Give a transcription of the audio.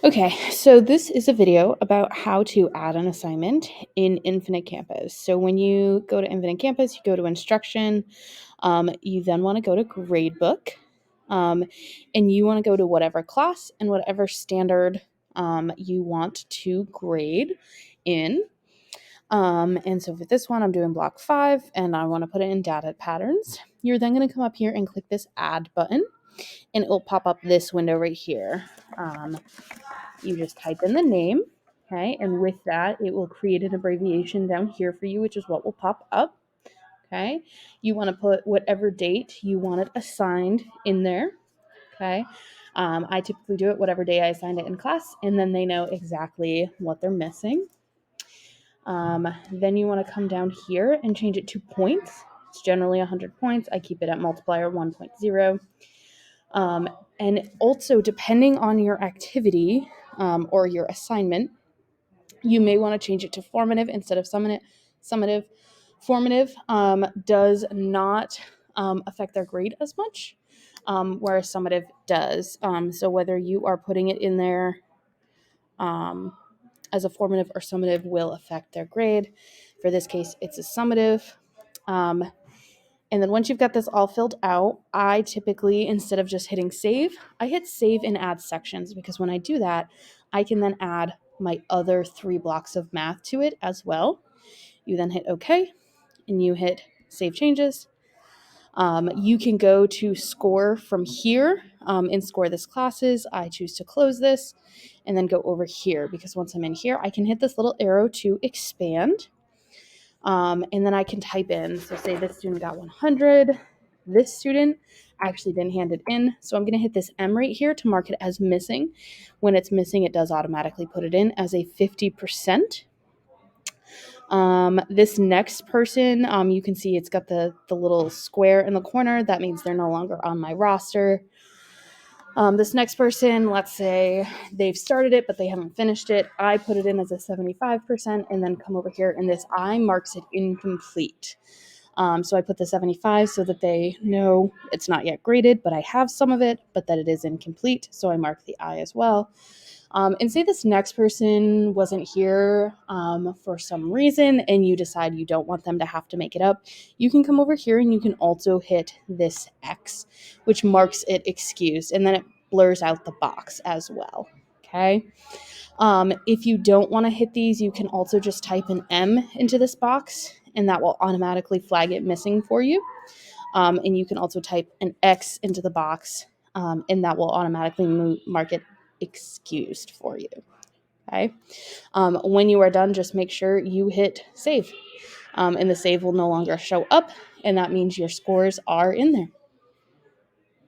Okay, so this is a video about how to add an assignment in Infinite Campus. So when you go to Infinite Campus, you go to Instruction, you then want to go to Gradebook, and you want to go to whatever class and whatever standard you want to grade in. And so for this one, I'm doing Block 5, and I want to put it in Data Patterns. You're then going to come up here and click this Add button, and it will pop up this window right here. You just type in the name, okay, and with that, it will create an abbreviation down here for you, which is what will pop up, okay. You want to put whatever date you want it assigned in there, okay. I typically do it whatever day I assigned it in class, and then they know exactly what they're missing. Then you want to come down here and change it to points. It's generally 100 points. I keep it at multiplier 1.0. And also, depending on your activity or your assignment, you may want to change it to formative instead of summative. Formative does not affect their grade as much, whereas summative does. So whether you are putting it in there as a formative or summative will affect their grade. For this case, it's a summative. And then once you've got this all filled out, I typically, instead of just hitting save, I hit save and add sections, because when I do that, I can then add my other 3 blocks of math to it as well. You then hit OK, and you hit save changes. You can go to score from here and score this classes. I choose to close this and then go over here, because once I'm in here, I can hit this little arrow to expand. And then I can type in, so say this student got 100, this student actually didn't hand it in, so I'm going to hit this M right here to mark it as missing. When it's missing, it does automatically put it in as a 50%. This next person, you can see it's got the little square in the corner. That means they're no longer on my roster. This next person, let's say they've started it, but they haven't finished it. I put it in as a 75% and then come over here, and this I marks it incomplete. So I put the 75 so that they know it's not yet graded, but I have some of it, but that it is incomplete. So I mark the I as well. And say this next person wasn't here for some reason and you decide you don't want them to have to make it up, you can come over here and you can also hit this X, which marks it excused, and then it blurs out the box as well, okay? If you don't want to hit these, you can also just type an M into this box, and that will automatically flag it missing for you. And you can also type an X into the box, and that will automatically mark it excused for you. Okay. When you are done, just make sure you hit save, and the save will no longer show up, and that means your scores are in there.